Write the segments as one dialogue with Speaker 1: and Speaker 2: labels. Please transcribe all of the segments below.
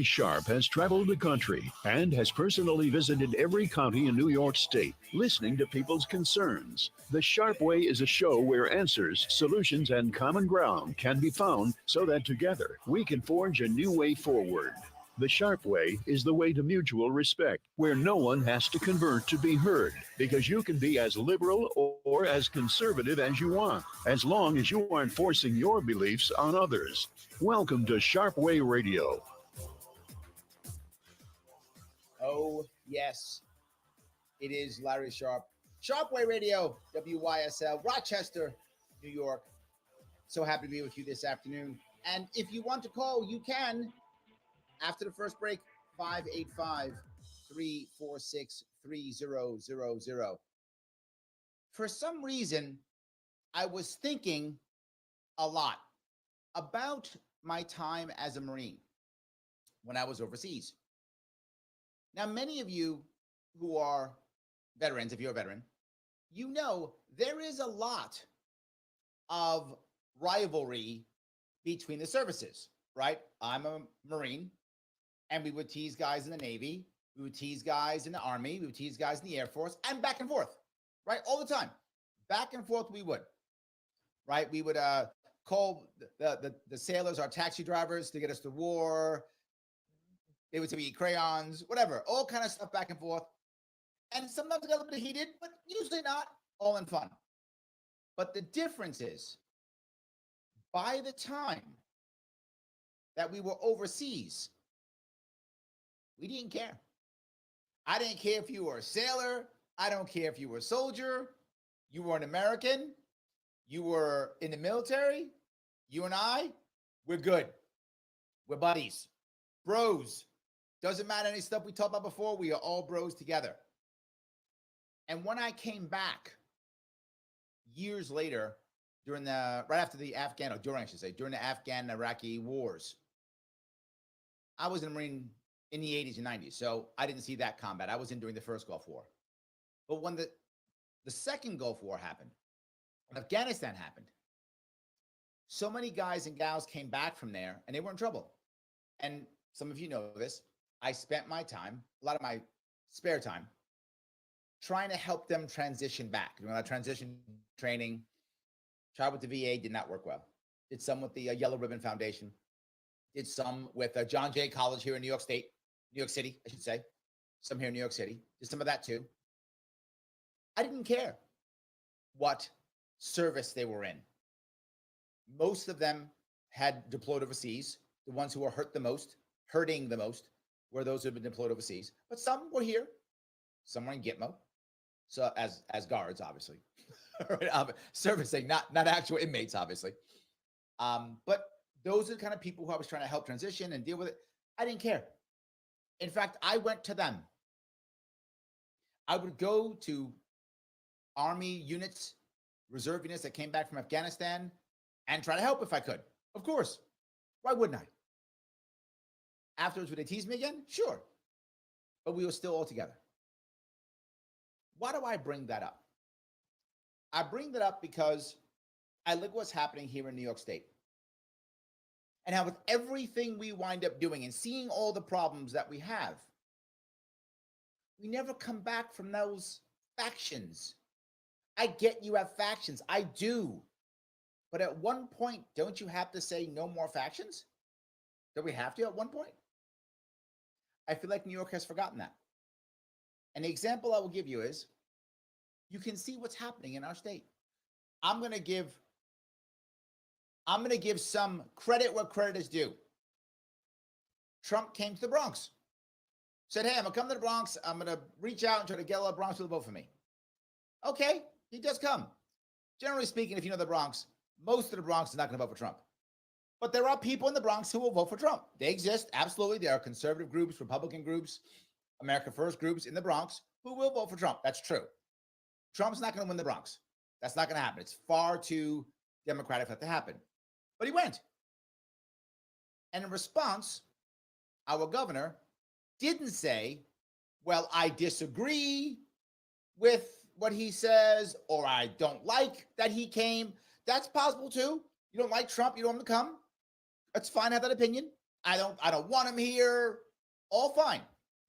Speaker 1: Sharpe has traveled the country and has personally visited every county in New York State, listening to people's concerns. The Sharpe Way is a show where answers, solutions, and common ground can be found so that together we can forge a new way forward. The Sharpe Way is the way to mutual respect, where no one has to convert to be heard, because you can be as liberal or as conservative as you want, as long as you aren't forcing your beliefs on others. Welcome to Sharpe Way Radio.
Speaker 2: Oh, yes. It is Larry Sharpe. Sharpeway Radio, WYSL, Rochester, New York. So happy to be with you this afternoon. And if you want to call, you can. After the first break, 585-346-3000. For some reason, I was thinking a lot about my time as a Marine when I was overseas. Now, many of you who are veterans, if you're a veteran, you know there is a lot of rivalry between the services, right? I'm a Marine, and we would tease guys in the Navy, we would tease guys in the Army, we would tease guys in the Air Force, and back and forth, right? All the time. Back and forth we would, right? We would call the sailors our taxi drivers to get us to war. They would say we eat crayons, whatever, all kind of stuff back and forth. And sometimes it got a little bit heated, but usually not, all in fun. But the difference is, by the time that we were overseas, we didn't care. I didn't care if you were a sailor. I don't care if you were a soldier. You were an American. You were in the military. You and I, we're good. We're buddies. Bros. Doesn't matter any stuff we talked about before. We are all bros together. And when I came back years later, during the during the Afghan Iraqi wars, I was in the Marine in the 80s and 90s, so I didn't see that combat. I was in during the first Gulf War. But when the second Gulf War happened, when Afghanistan happened, so many guys and gals came back from there, and they were in trouble. And some of you know this. I spent my time, a lot of my spare time, trying to help them transition back. You know, transition training, tried with the VA, did not work well. Did some with the Yellow Ribbon Foundation. Did some with John Jay College here in New York City, I should say. Some here in New York City. Did some of that too. I didn't care what service they were in. Most of them had deployed overseas. The ones who were hurting the most, were those who had been deployed overseas. But some were here. Some were in Gitmo. So as guards, obviously. Servicing, not actual inmates, obviously. But those are the kind of people who I was trying to help transition and deal with it. I didn't care. In fact, I went to them. I would go to Army units, reserve units that came back from Afghanistan and try to help if I could. Of course. Why wouldn't I? Afterwards, would they tease me again? Sure. But we were still all together. Why do I bring that up? I bring that up because I look what's happening here in New York State. And how with everything we wind up doing and seeing all the problems that we have, we never come back from those factions. I get you have factions. I do. But at one point, don't you have to say no more factions? Don't we have to at one point? I feel like New York has forgotten that. And the example I will give you is, you can see what's happening in our state. I'm going to give some credit where credit is due. Trump came to the Bronx, said, hey, I'm going to come to the Bronx. I'm going to reach out and try to get a lot of Bronx to vote for me. Okay, he does come. Generally speaking, if you know the Bronx, most of the Bronx is not going to vote for Trump. But there are people in the Bronx who will vote for Trump. They exist, absolutely. There are conservative groups, Republican groups, America First groups in the Bronx who will vote for Trump. That's true. Trump's not going to win the Bronx. That's not going to happen. It's far too democratic for that to happen. But he went. And in response, our governor didn't say, well, I disagree with what he says, or I don't like that he came. That's possible too. You don't like Trump, you don't want him to come. That's fine, have that opinion. I don't want him here. All fine.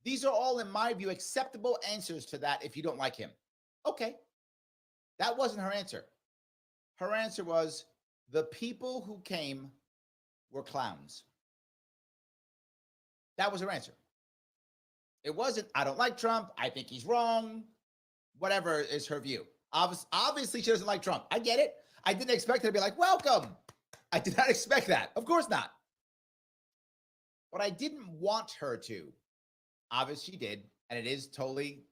Speaker 2: These are all, in my view, acceptable answers to that if you don't like him. Okay. That wasn't her answer. Her answer was the people who came were clowns. That was her answer. It wasn't, I don't like Trump. I think he's wrong. Whatever is her view. Obviously, she doesn't like Trump. I get it. I didn't expect her to be like, welcome. I did not expect that. Of course not. But I didn't want her to. Obviously, she did. And it is totally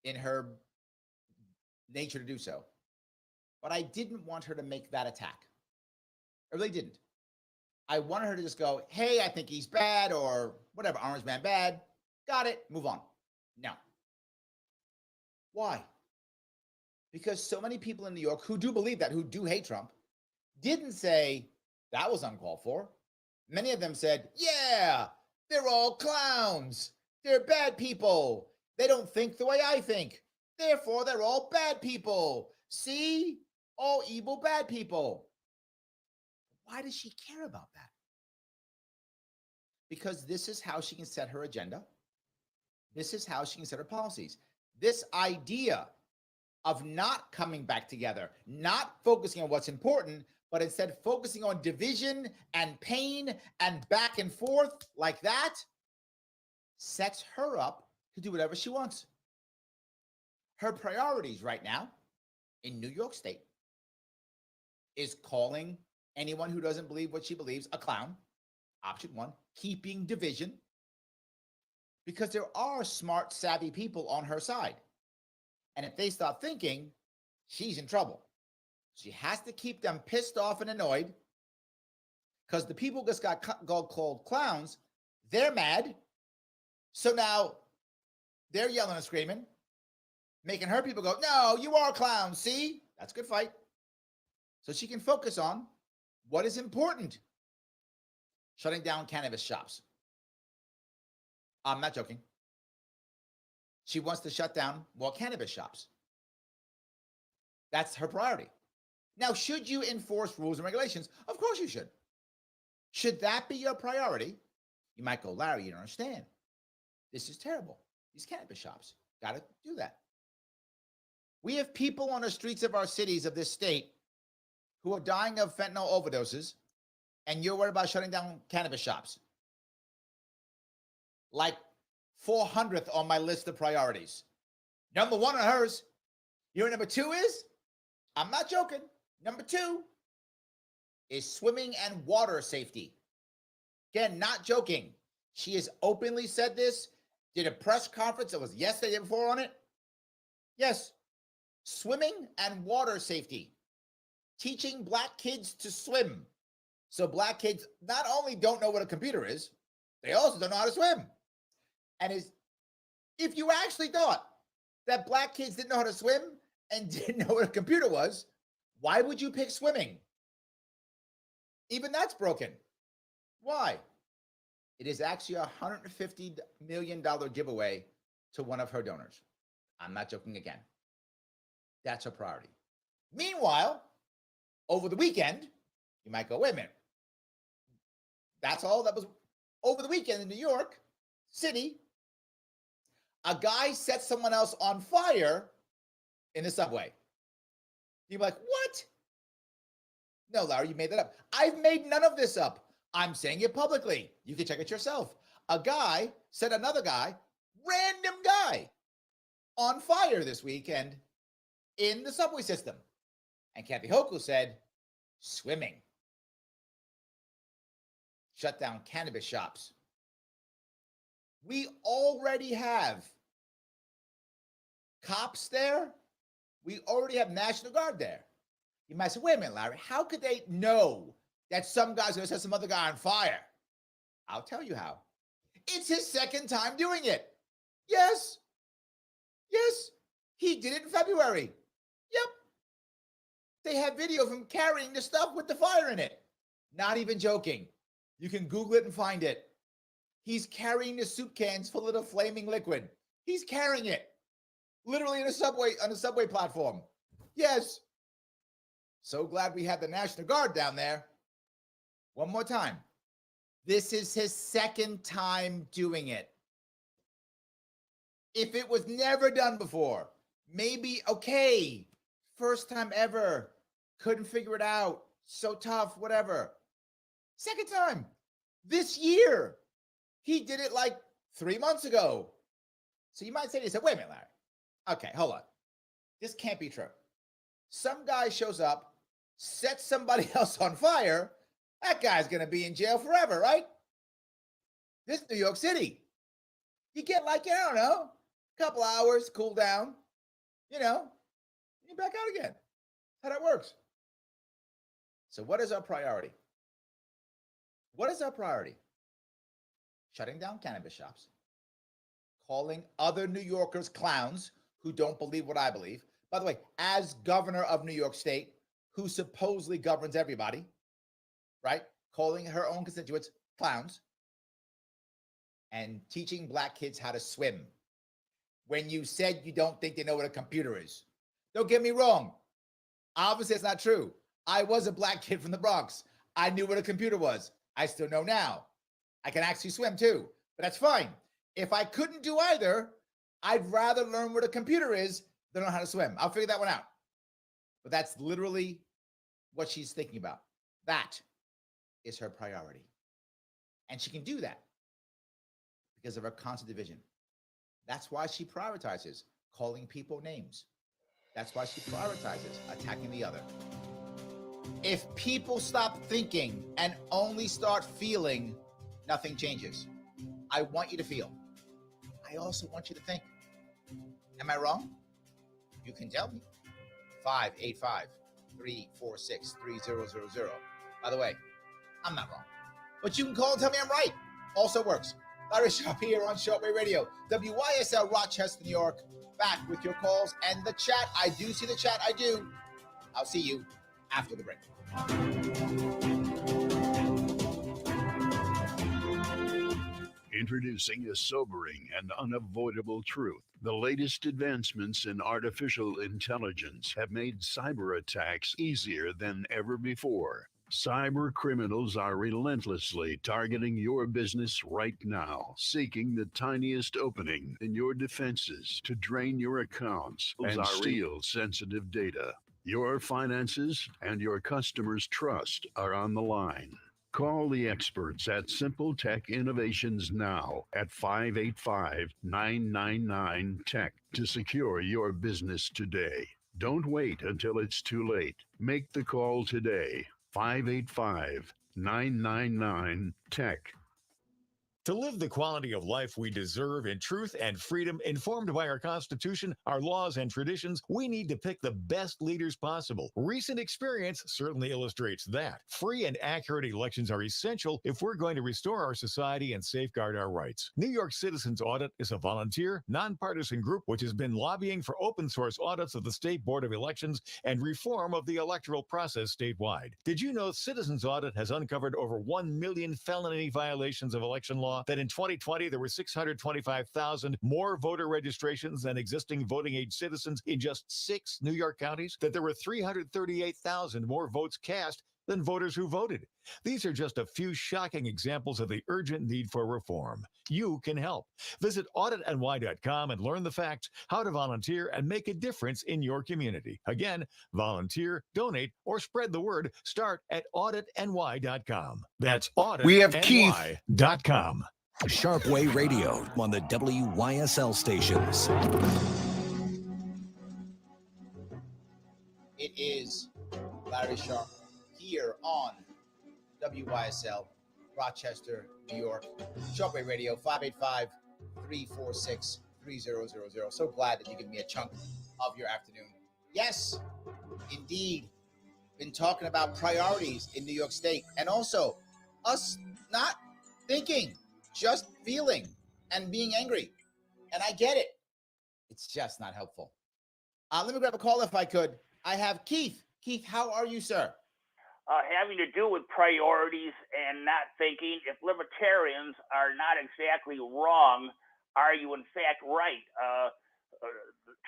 Speaker 2: in her nature to do so. But I didn't want her to make that attack. I really didn't. I wanted her to just go, hey, I think he's bad, or whatever, Orange Man bad. Got it. Move on. No. Why? Because so many people in New York who do believe that, who do hate Trump, didn't say that was uncalled for. Many of them said, yeah, they're all clowns. They're bad people. They don't think the way I think. Therefore, they're all bad people. See? All evil bad people. Why does she care about that? Because this is how she can set her agenda. This is how she can set her policies. This idea of not coming back together, not focusing on what's important, but instead focusing on division and pain and back and forth like that, sets her up to do whatever she wants. Her priorities right now in New York State is calling anyone who doesn't believe what she believes a clown, option one, keeping division, because there are smart, savvy people on her side. And if they start thinking, she's in trouble. She has to keep them pissed off and annoyed, because the people just got called clowns. They're mad. So now they're yelling and screaming, making her people go, no, you are clowns. See? That's a good fight. So she can focus on what is important. Shutting down cannabis shops. I'm not joking. She wants to shut down more cannabis shops. That's her priority. Now, should you enforce rules and regulations? Of course you should. Should that be your priority? You might go, Larry, you don't understand. This is terrible. These cannabis shops. Got to do that. We have people on the streets of our cities of this state who are dying of fentanyl overdoses, and you're worried about shutting down cannabis shops. Like 400th on my list of priorities. Number one on hers. Your number two is? I'm not joking. Number two is swimming and water safety. Again, not joking. She has openly said this, did a press conference that was yesterday before on it. Yes, swimming and water safety. Teaching Black kids to swim. So Black kids not only don't know what a computer is, they also don't know how to swim. And if you actually thought that Black kids didn't know how to swim and didn't know what a computer was, why would you pick swimming? Even that's broken. Why? It is actually a $150 million giveaway to one of her donors. I'm not joking again. That's her priority. Meanwhile, over the weekend, you might go, wait a minute. That's all that was over the weekend in New York City. A guy set someone else on fire in the subway. You're like, what? No, Larry, you made that up. I've made none of this up. I'm saying it publicly. You can check it yourself. A guy set another guy, random guy, on fire this weekend in the subway system. And Kathy Hochul said, swimming. Shut down cannabis shops. We already have cops there. We already have National Guard there. You might say, wait a minute, Larry, how could they know that some guy's going to set some other guy on fire? I'll tell you how. It's his second time doing it. Yes. Yes. He did it in February. Yep. They have video of him carrying the stuff with the fire in it. Not even joking. You can Google it and find it. He's carrying the soup cans full of the flaming liquid. He's carrying it. Literally in a subway, on a subway platform. Yes. So glad we had the National Guard down there. One more time. This is his second time doing it. If it was never done before, maybe, okay, first time ever, couldn't figure it out, so tough, whatever. Second time, this year, he did it like 3 months ago. So you might say to yourself, wait a minute, Larry. Okay, hold on. This can't be true. Some guy shows up, sets somebody else on fire. That guy's going to be in jail forever, right? This is New York City. You get like, I don't know, a couple hours, cool down, you're back out again. That's how that works. So what is our priority? What is our priority? Shutting down cannabis shops, calling other New Yorkers clowns who don't believe what I believe. By the way, as governor of New York State, who supposedly governs everybody, right? Calling her own constituents clowns and teaching black kids how to swim. When you said you don't think they know what a computer is. Don't get me wrong. Obviously, it's not true. I was a black kid from the Bronx. I knew what a computer was. I still know now. I can actually swim too, but that's fine. If I couldn't do either, I'd rather learn what a computer is than know how to swim. I'll figure that one out. But that's literally what she's thinking about. That is her priority. And she can do that because of her constant division. That's why she prioritizes calling people names. That's why she prioritizes attacking the other. If people stop thinking and only start feeling, nothing changes. I want you to feel. I also want you to think. Am I wrong? You can tell me. 585-346-3000. By the way, I'm not wrong. But you can call and tell me I'm right. Also works. Larry Sharpe here on Sharpe Radio, WYSL Rochester, New York. Back with your calls and the chat. I do see the chat. I do. I'll see you after the break.
Speaker 1: Introducing a sobering and unavoidable truth. The latest advancements in artificial intelligence have made cyber attacks easier than ever before. Cyber criminals are relentlessly targeting your business right now, seeking the tiniest opening in your defenses to drain your accounts and steal sensitive data. Your finances and your customers' trust are on the line. Call the experts at Simple Tech Innovations now at 585-999-TECH to secure your business today. Don't wait until it's too late. Make the call today. 585-999-TECH.
Speaker 3: To live the quality of life we deserve in truth and freedom, informed by our Constitution, our laws, and traditions, we need to pick the best leaders possible. Recent experience certainly illustrates that. Free and accurate elections are essential if we're going to restore our society and safeguard our rights. New York Citizens Audit is a volunteer, nonpartisan group which has been lobbying for open source audits of the State Board of Elections and reform of the electoral process statewide. Did you know Citizens Audit has uncovered over 1 million felony violations of election law? That in 2020, there were 625,000 more voter registrations than existing voting age citizens in just 6 New York counties, that there were 338,000 more votes cast than voters who voted. These are just a few shocking examples of the urgent need for reform. You can help. Visit auditny.com and learn the facts, how to volunteer, and make a difference in your community. Again, volunteer, donate, or spread the word. Start at auditny.com. That's auditny.com.
Speaker 4: Sharpe Way Radio on the WYSL stations.
Speaker 2: It is Larry Sharpe here on WYSL, Rochester, New York. Sharpe Way Radio, 585-346-3000. So glad that you give me a chunk of your afternoon. Yes, indeed. Been talking about priorities in New York State and also us not thinking, just feeling and being angry. And I get it. It's just not helpful. Let me grab a call if I could. I have Keith. Keith, how are you, sir?
Speaker 5: Having to do with priorities and not thinking. If libertarians are not exactly wrong, are you in fact right?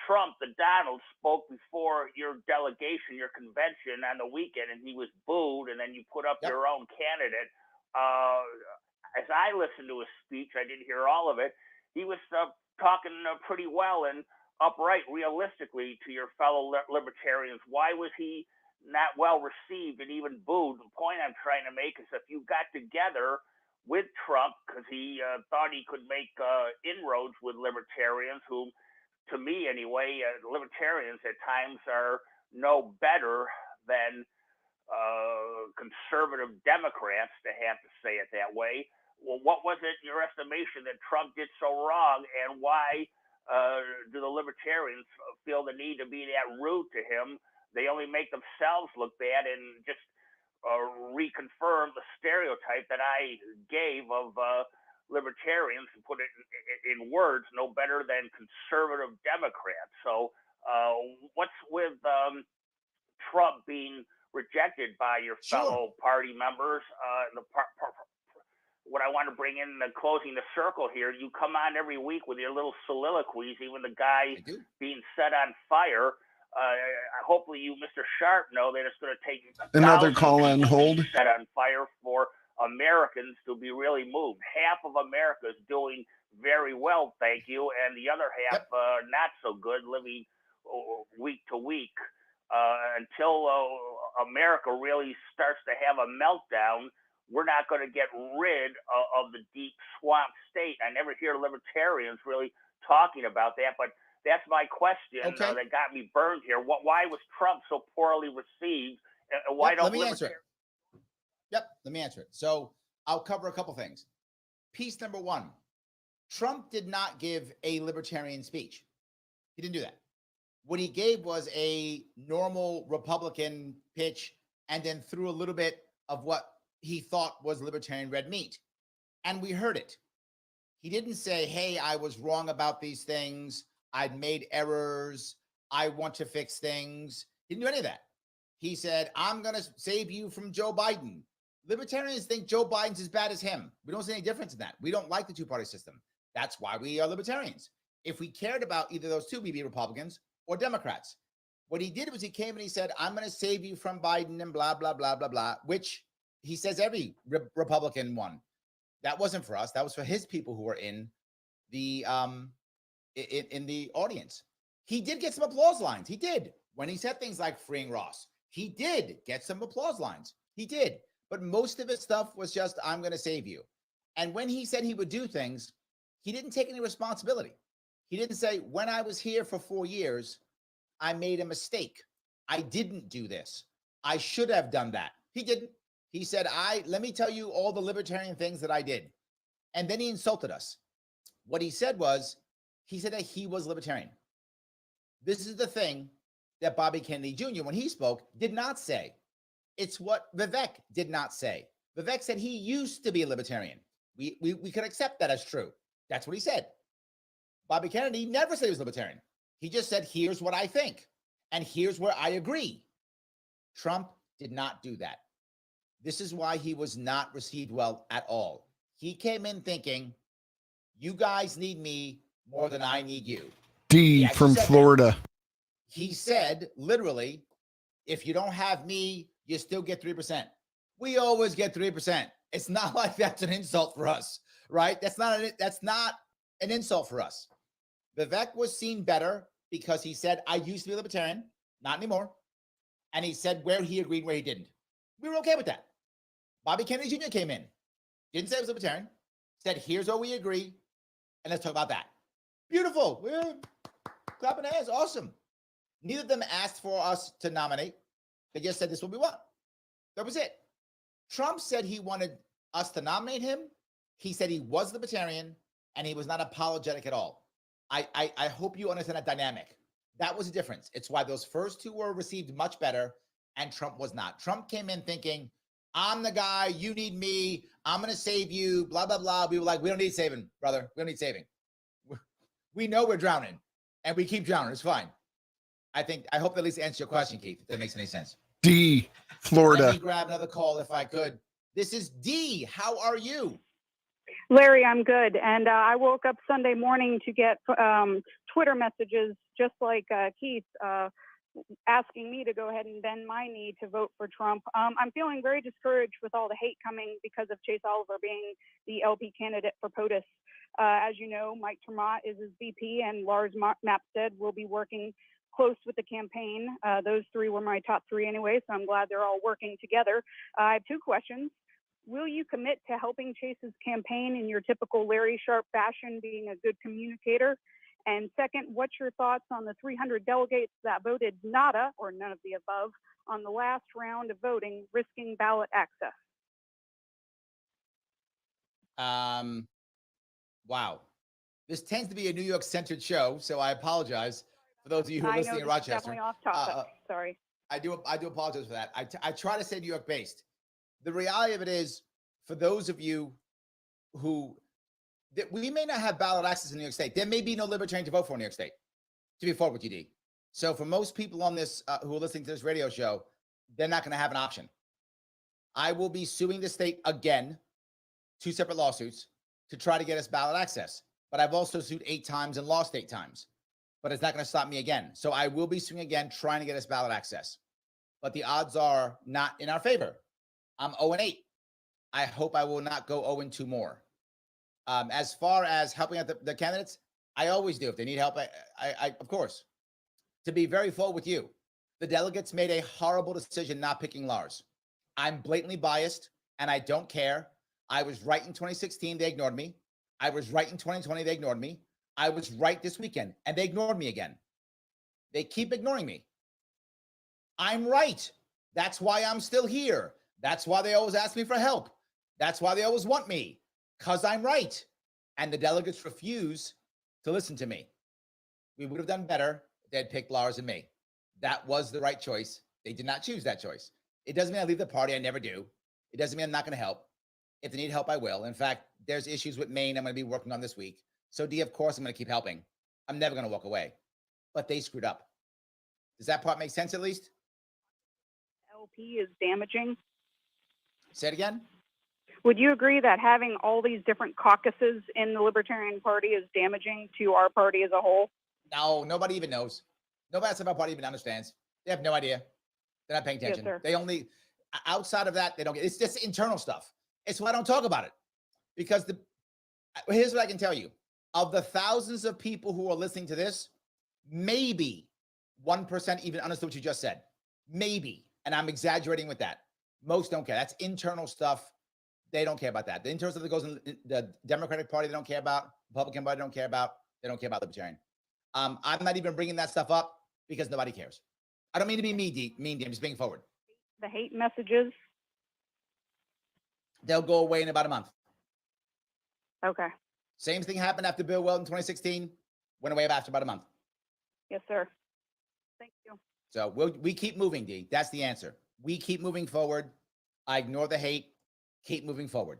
Speaker 5: Trump, the Donald, spoke before your delegation, your convention on the weekend, and he was booed, and then you put up your own candidate. as I listened to his speech, I didn't hear all of it. He was talking pretty well and upright, realistically, to your fellow libertarians. Why was he not well received and even booed? The point I'm trying to make is if you got together with Trump because he thought he could make inroads with libertarians, who, to me anyway, libertarians at times are no better than conservative Democrats, to have to say it that way. Well, what was it in your estimation that Trump did so wrong, and why do the libertarians feel the need to be that rude to him? They only make themselves look bad and just reconfirm the stereotype that I gave of libertarians, and put it in words, no better than conservative Democrats. So what's with Trump being rejected by your fellow party members? What I want to bring in, closing the circle here, you come on every week with your little soliloquies, even the guy being set on fire. Hopefully you, Mr. Sharpe, know that it's going to take
Speaker 6: another call on hold
Speaker 5: set on fire for Americans to be really moved. Half of America is doing very well, thank you, and the other half not so good, living week to week. Until America really starts to have a meltdown, we're not going to get rid of the deep swamp state. I never hear libertarians really talking about that, but that's my question that got me burned here. Why was Trump so poorly received? And why don't
Speaker 2: let me answer it. Let me answer it. So I'll cover a couple things. Piece number one, Trump did not give a libertarian speech. He didn't do that. What he gave was a normal Republican pitch and then threw a little bit of what he thought was libertarian red meat. And we heard it. He didn't say, hey, I was wrong about these things. I'd made errors. I want to fix things. He didn't do any of that. He said, I'm going to save you from Joe Biden. Libertarians think Joe Biden's as bad as him. We don't see any difference in that. We don't like the two-party system. That's why we are libertarians. If we cared about either of those two, we'd be Republicans or Democrats. What he did was he came and he said, I'm going to save you from Biden and blah, blah, blah, blah, blah, which he says every Republican won. That wasn't for us. That was for his people who were in the audience. He did get some applause lines. He did. When he said things like freeing Ross, he did get some applause lines. He did. But most of his stuff was just, I'm going to save you. And when he said he would do things, he didn't take any responsibility. He didn't say, when I was here for 4 years, I made a mistake. I didn't do this. I should have done that. He didn't. He said, let me tell you all the libertarian things that I did. And then he insulted us. What he said was, he said that he was libertarian. This is the thing that Bobby Kennedy Jr., when he spoke, did not say. It's what Vivek did not say. Vivek said he used to be a libertarian. We could accept that as true. That's what he said. Bobby Kennedy never said he was libertarian. He just said, here's what I think, and here's where I agree. Trump did not do that. This is why he was not received well at all. He came in thinking, you guys need me more than I need you.
Speaker 6: D from Florida.
Speaker 2: He said, literally, if you don't have me, you still get 3%. We always get 3%. It's not like that's an insult for us, right? That's not an insult for us. Vivek was seen better because he said, I used to be a libertarian, not anymore. And he said where he agreed, where he didn't. We were okay with that. Bobby Kennedy Jr. came in, didn't say he was libertarian, said, here's where we agree, and let's talk about that. Beautiful. We're clapping hands. Awesome. Neither of them asked for us to nominate. They just said, this is what we want. That was it. Trump said he wanted us to nominate him. He said he was libertarian, and he was not apologetic at all. I hope you understand that dynamic. That was the difference. It's why those first two were received much better, and Trump was not. Trump came in thinking, I'm the guy, you need me, I'm going to save you, blah, blah, blah. We were like, we don't need saving, brother. We don't need saving. We know we're drowning, and we keep drowning. It's fine. I hope that at least answer your question, Keith, if that makes any sense.
Speaker 6: D, Florida.
Speaker 2: Let me grab another call if I could. This is D. How are you?
Speaker 7: Larry, I'm good. And I woke up Sunday morning to get Twitter messages just like Keith asking me to go ahead and bend my knee to vote for Trump. I'm feeling very discouraged with all the hate coming because of Chase Oliver being the LP candidate for POTUS. As you know, Mike Tremont is his VP, and Lars Mapstead will be working close with the campaign. Those three were my top three anyway, so I'm glad they're all working together. I have two questions. Will you commit to helping Chase's campaign in your typical Larry Sharpe fashion, being a good communicator? And second, what's your thoughts on the 300 delegates that voted nada, or none of the above, on the last round of voting, risking ballot access?
Speaker 2: Wow. This tends to be a New York-centered show, so I apologize for those of you who are listening in Rochester.
Speaker 7: Definitely off topic. Sorry.
Speaker 2: I do apologize for that. I try to stay New York-based. The reality of it is, for those of you who that we may not have ballot access in New York State, there may be no libertarian to vote for in New York State, to be forward with you, D. So for most people on this who are listening to this radio show, they're not going to have an option. I will be suing the state again, 2 separate lawsuits, to try to get us ballot access. But I've also sued 8 times and lost 8 times. But it's not going to stop me again. So I will be suing again, trying to get us ballot access. But the odds are not in our favor. I'm 0-8. I hope I will not go 0-2 more. As far as helping out the candidates, I always do. If they need help, I of course. To be very full with you, the delegates made a horrible decision not picking Lars. I'm blatantly biased, and I don't care. I was right in 2016. They ignored me. I was right in 2020. They ignored me. I was right this weekend, and they ignored me again. They keep ignoring me. I'm right. That's why I'm still here. That's why they always ask me for help. That's why they always want me. Because I'm right. And the delegates refuse to listen to me. We would have done better if they had picked Lars and me. That was the right choice. They did not choose that choice. It doesn't mean I leave the party. I never do. It doesn't mean I'm not going to help. If they need help, I will. In fact, there's issues with Maine I'm going to be working on this week. So, D, of course, I'm going to keep helping. I'm never going to walk away. But they screwed up. Does that part make sense at least?
Speaker 7: LP is damaging.
Speaker 2: Say it again.
Speaker 7: Would you agree that having all these different caucuses in the Libertarian Party is damaging to our party as a whole?
Speaker 2: No, nobody even knows. Nobody outside our party even understands. They have no idea. They're not paying attention.
Speaker 7: Yes, sir.
Speaker 2: They only, outside of that, they don't get, it's just internal stuff. It's why I don't talk about it. Because here's what I can tell you. Of the thousands of people who are listening to this, maybe 1% even understood what you just said. Maybe. And I'm exaggerating with that. Most don't care. That's internal stuff. They don't care about that. The internal stuff that goes in the Democratic Party, they don't care about. Republican Party, they don't care about. They don't care about Libertarian. I'm not even bringing that stuff up because nobody cares. I don't mean to be mean, I'm just being forward.
Speaker 7: The hate messages?
Speaker 2: They'll go away in about a month.
Speaker 7: Okay.
Speaker 2: Same thing happened after Bill Weld in 2016. Went away after about a month.
Speaker 7: Yes, sir. Thank you.
Speaker 2: So we keep moving, D. That's the answer. We keep moving forward. I ignore the hate. Keep moving forward.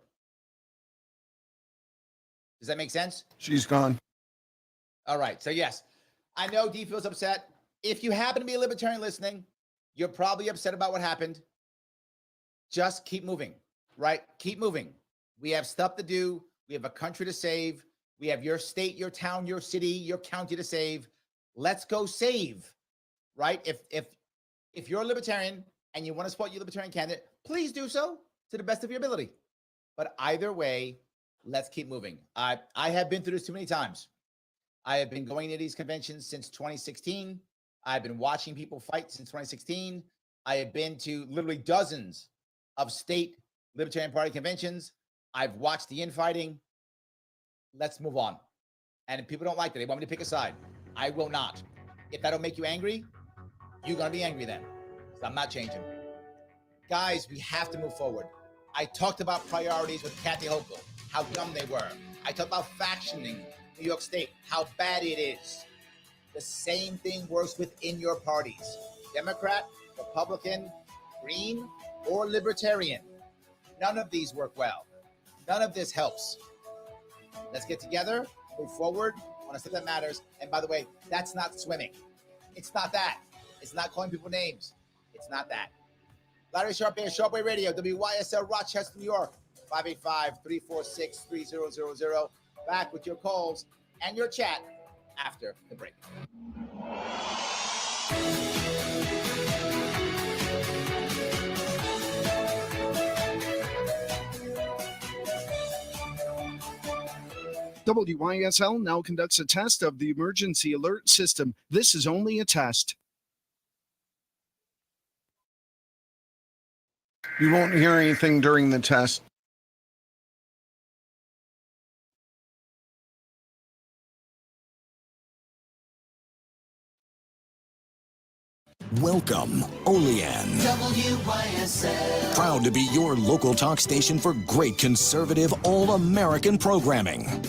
Speaker 2: Does that make sense?
Speaker 6: She's gone.
Speaker 2: All right. So yes, I know D feels upset. If you happen to be a libertarian listening, you're probably upset about what happened. Just keep moving, right? Keep moving. We have stuff to do. We have a country to save. We have your state, your town, your city, your county to save. Let's go save, right? If you're a libertarian and you want to support your libertarian candidate, please do so to the best of your ability. But either way, let's keep moving. I have been through this too many times. I have been going to these conventions since 2016. I've been watching people fight since 2016. I have been to literally dozens of state Libertarian Party conventions. I've watched the infighting. Let's move on. And if people don't like that, they want me to pick a side. I will not. If that don't make you angry, you're going to be angry then. So I'm not changing. Guys, we have to move forward. I talked about priorities with Kathy Hochul, how dumb they were. I talked about factioning New York State, how bad it is. The same thing works within your parties. Democrat, Republican, Green, or Libertarian. None of these work well. None of this helps. Let's get together, move forward on a stuff that matters. And by the way, that's not swimming. It's not that. It's not calling people names. It's not that. Larry Sharpe here, Sharpe Radio, WYSL, Rochester, New York, 585-346-3000. Back with your calls and your chat after the break.
Speaker 6: WYSL now conducts a test of the emergency alert system. This is only a test. You won't hear anything during the test.
Speaker 4: Welcome, Olean. WYSL. Proud to be your local talk station for great conservative, all-American programming.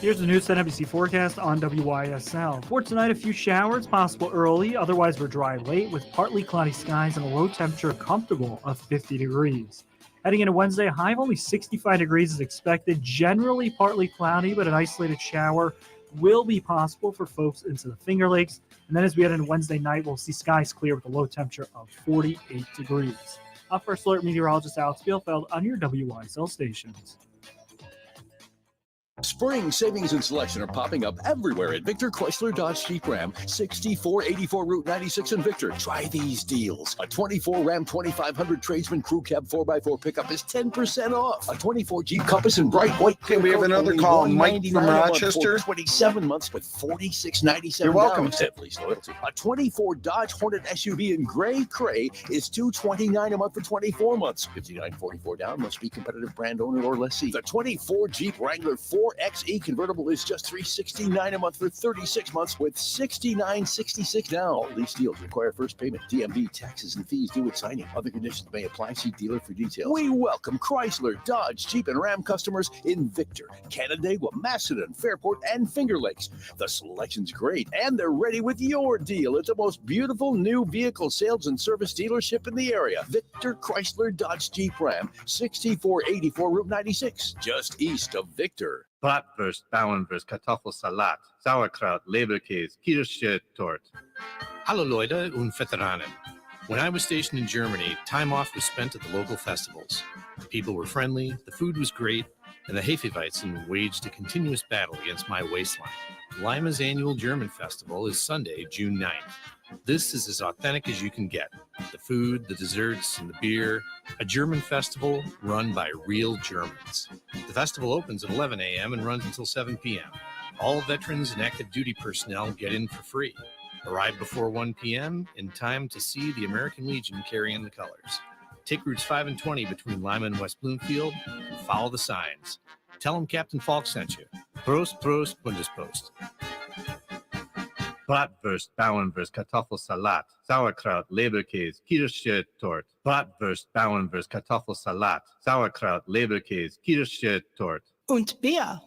Speaker 8: Here's the news at NBC forecast on WYSL. For tonight, a few showers possible early. Otherwise, we're dry late with partly cloudy skies and a low temperature comfortable of 50 degrees. Heading into Wednesday, a high of only 65 degrees is expected. Generally partly cloudy, but an isolated shower will be possible for folks into the Finger Lakes. And then as we head into Wednesday night, we'll see skies clear with a low temperature of 48 degrees. First Alert meteorologist Alex Bielfeld on your WYSL stations.
Speaker 9: Spring savings and selection are popping up everywhere at Victor Chrysler Dodge Jeep Ram, 6484 Route 96 in Victor. Try these deals. A 24 Ram 2500 Tradesman Crew Cab 4x4 pickup is 10% off. A 24 Jeep Compass in bright white.
Speaker 6: Okay, we have another call. Mike from Rochester.
Speaker 9: 27 months with $46.97.
Speaker 6: You're welcome.
Speaker 9: At least loyalty. A 24 Dodge Hornet SUV in gray cray is $229 a month for 24 months. $59.44 down. Must be competitive brand owner or lessee. The 24 Jeep Wrangler 4xe convertible is just $369 a month for 36 months with $69.66 down. All these deals require first payment. DMV taxes and fees due at signing. Other conditions may apply. See dealer for details. We welcome Chrysler, Dodge, Jeep, and Ram customers in Victor, Canandaigua, Macedon, Fairport, and Finger Lakes. The selection's great, and they're ready with your deal. It's the most beautiful new vehicle sales and service dealership in the area. Victor Chrysler, Dodge, Jeep, Ram, 6484 Route 96, just east of Victor.
Speaker 10: Bratwurst, Bauernwurst, Kartoffelsalat, Sauerkraut, Leberkäse, Kirsche Torte. Hallo Leute und Veteranen. When I was stationed in Germany, time off was spent at the local festivals. The people were friendly, the food was great, and the Hefeweizen waged a continuous battle against my waistline. Lima's annual German festival is Sunday, June 9th. This is as authentic as you can get. The food, the desserts, and the beer. A German festival run by real Germans. The festival opens at 11 a.m. and runs until 7 p.m. All veterans and active duty personnel get in for free. Arrive before 1 p.m. in time to see the American Legion carrying the colors. Take routes 5 and 20 between Lima and West Bloomfield and follow the signs. Tell them Captain Falk sent you. Prost, Prost, Bundespost. Bratwurst, Bauernwurst, Kartoffelsalat, Sauerkraut, Leberkäse, Kirsche Torte. Bratwurst, Bauernwurst, Kartoffelsalat, Sauerkraut, Leberkäse, Kirsche Torte.
Speaker 11: Und Bier.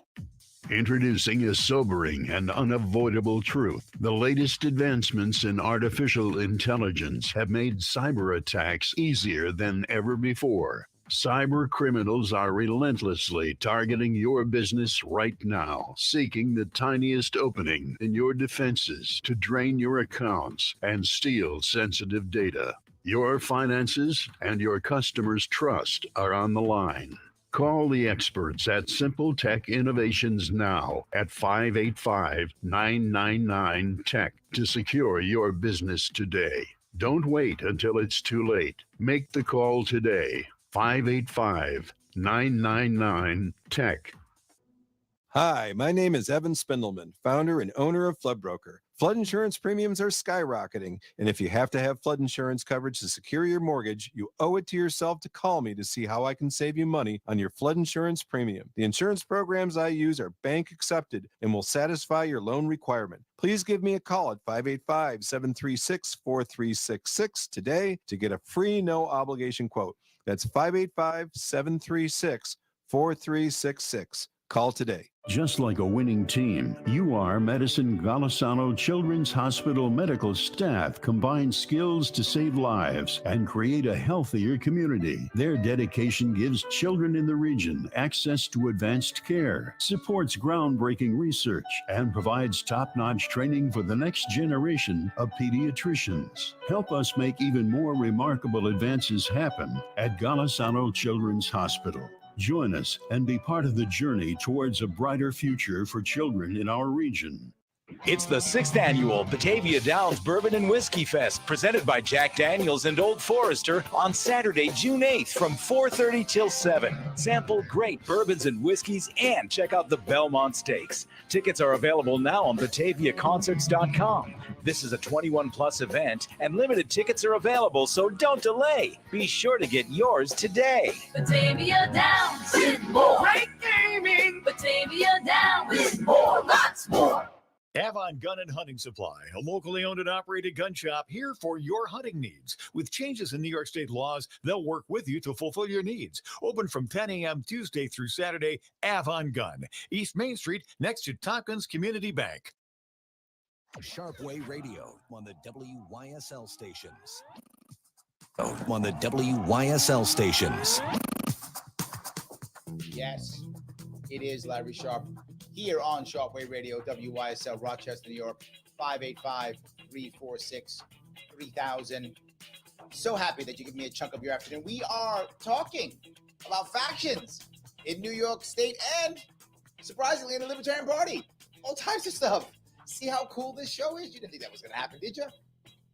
Speaker 1: Introducing a sobering and unavoidable truth. The latest advancements in artificial intelligence have made cyber attacks easier than ever before. Cyber criminals are relentlessly targeting your business right now, seeking the tiniest opening in your defenses to drain your accounts and steal sensitive data. Your finances and your customers' trust are on the line. Call the experts at Simple Tech Innovations now at 585-999-TECH to secure your business today. Don't wait until it's too late. Make the call today. 585-999-TECH.
Speaker 12: Hi, my name is Evan Spindleman, founder and owner of Flood Broker. Flood insurance premiums are skyrocketing, and if you have to have flood insurance coverage to secure your mortgage, you owe it to yourself to call me to see how I can save you money on your flood insurance premium. The insurance programs I use are bank accepted and will satisfy your loan requirement. Please give me a call at 585-736-4366 today to get a free no obligation quote. That's 585-736-4366. Call today.
Speaker 1: Just like a winning team, UR Medicine Golisano Children's Hospital medical staff combine skills to save lives and create a healthier community. Their dedication gives children in the region access to advanced care, supports groundbreaking research, and provides top-notch training for the next generation of pediatricians. Help us make even more remarkable advances happen at Golisano Children's Hospital. Join us and be part of the journey towards a brighter future for children in our region.
Speaker 11: It's the 6th annual Batavia Downs Bourbon and Whiskey Fest, presented by Jack Daniels and Old Forester on Saturday, June 8th from 4:30 till 7. Sample great bourbons and whiskeys and check out the Belmont Steaks. Tickets are available now on BataviaConcerts.com. This is a 21-plus event, and limited tickets are available, so don't delay. Be sure to get yours today.
Speaker 13: Batavia Downs with more. Great gaming. Batavia Downs with more. Lots more.
Speaker 3: Avon Gun and Hunting Supply, a locally owned and operated gun shop here for your hunting needs. With changes in New York State laws, they'll work with you to fulfill your needs. Open from 10 a.m. Tuesday through Saturday, Avon Gun, East Main Street, next to Tompkins Community Bank.
Speaker 4: Sharpe Radio on the WYSL stations. On the WYSL stations.
Speaker 2: Yes, it is Larry Sharpe here on Sharpe Radio, WYSL, Rochester, New York, 585-346-3000. So happy that you give me a chunk of your afternoon. We are talking about factions in New York State and, surprisingly, in the Libertarian Party. All types of stuff. See how cool this show is? You didn't think that was going to happen, did you?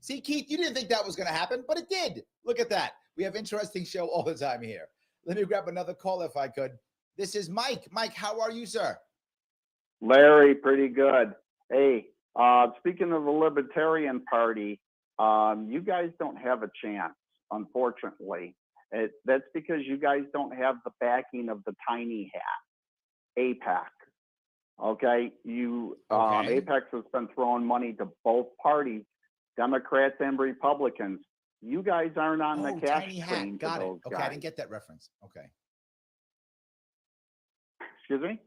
Speaker 2: See, Keith, you didn't think that was going to happen, but it did. Look at that. We have interesting show all the time here. Let me grab another call if I could. This is Mike. Mike, how are you, sir?
Speaker 14: Larry, pretty good. Hey, speaking of the Libertarian Party, you guys don't have a chance, unfortunately. That's because you guys don't have the backing of the tiny hat, AIPAC. Okay, AIPAC has been throwing money to both parties, Democrats and Republicans. You guys aren't on the cash train for those guys.
Speaker 2: Okay, I didn't get that reference. Okay.
Speaker 14: Excuse me?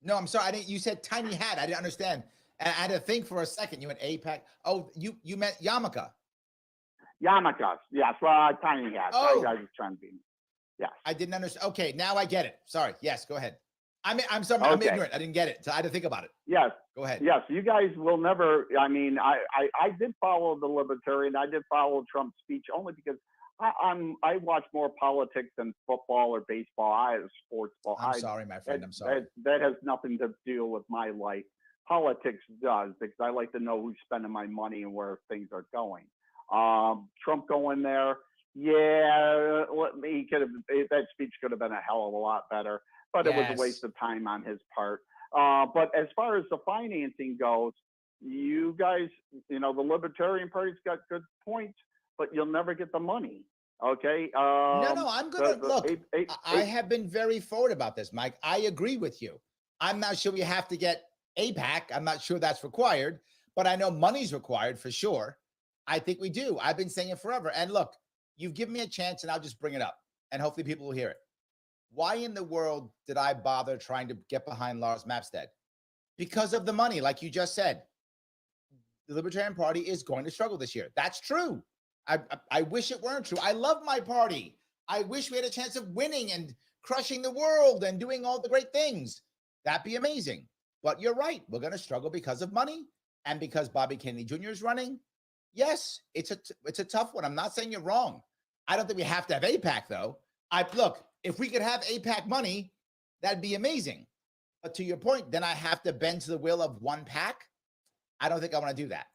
Speaker 2: No, I'm sorry. You said tiny hat. I didn't understand. I had to think for a second. You went AIPAC. Oh, you meant yarmulke.
Speaker 14: Yarmulke. Yes. Well, tiny hat.
Speaker 2: Oh.
Speaker 14: I was trying to be. Yes.
Speaker 2: I didn't understand. Okay, now I get it. Sorry. Yes, go ahead. I'm sorry.
Speaker 14: Okay.
Speaker 2: I'm ignorant. I didn't get it. So I had to think about it.
Speaker 14: Yes.
Speaker 2: Go ahead.
Speaker 14: Yes. You guys will never. I mean, I did follow the Libertarian. I did follow Trump's speech only because I watch more politics than football or baseball. I have sports ball.
Speaker 2: I'm sorry, my friend. I'm sorry.
Speaker 14: That has nothing to do with my life. Politics does, because I like to know who's spending my money and where things are going. Trump going there, yeah, that speech could have been a hell of a lot better, but It was a waste of time on his part. But as far as the financing goes, you guys, the Libertarian Party's got good points, but you'll never get the money. Okay.
Speaker 2: No, I'm going to look. I have been very forward about this, Mike. I agree with you. I'm not sure we have to get AIPAC. I'm not sure that's required, but I know money's required for sure. I think we do. I've been saying it forever. And look, you've given me a chance and I'll just bring it up and hopefully people will hear it. Why in the world did I bother trying to get behind Lars Mapstead? Because of the money, like you just said. The Libertarian Party is going to struggle this year. That's true. I wish it weren't true. I love my party. I wish we had a chance of winning and crushing the world and doing all the great things. That'd be amazing. But you're right. We're going to struggle because of money and because Bobby Kennedy Jr. is running. Yes, it's a tough one. I'm not saying you're wrong. I don't think we have to have AIPAC, though. Look, if we could have AIPAC money, that'd be amazing. But to your point, then I have to bend to the will of one pack. I don't think I want to do that.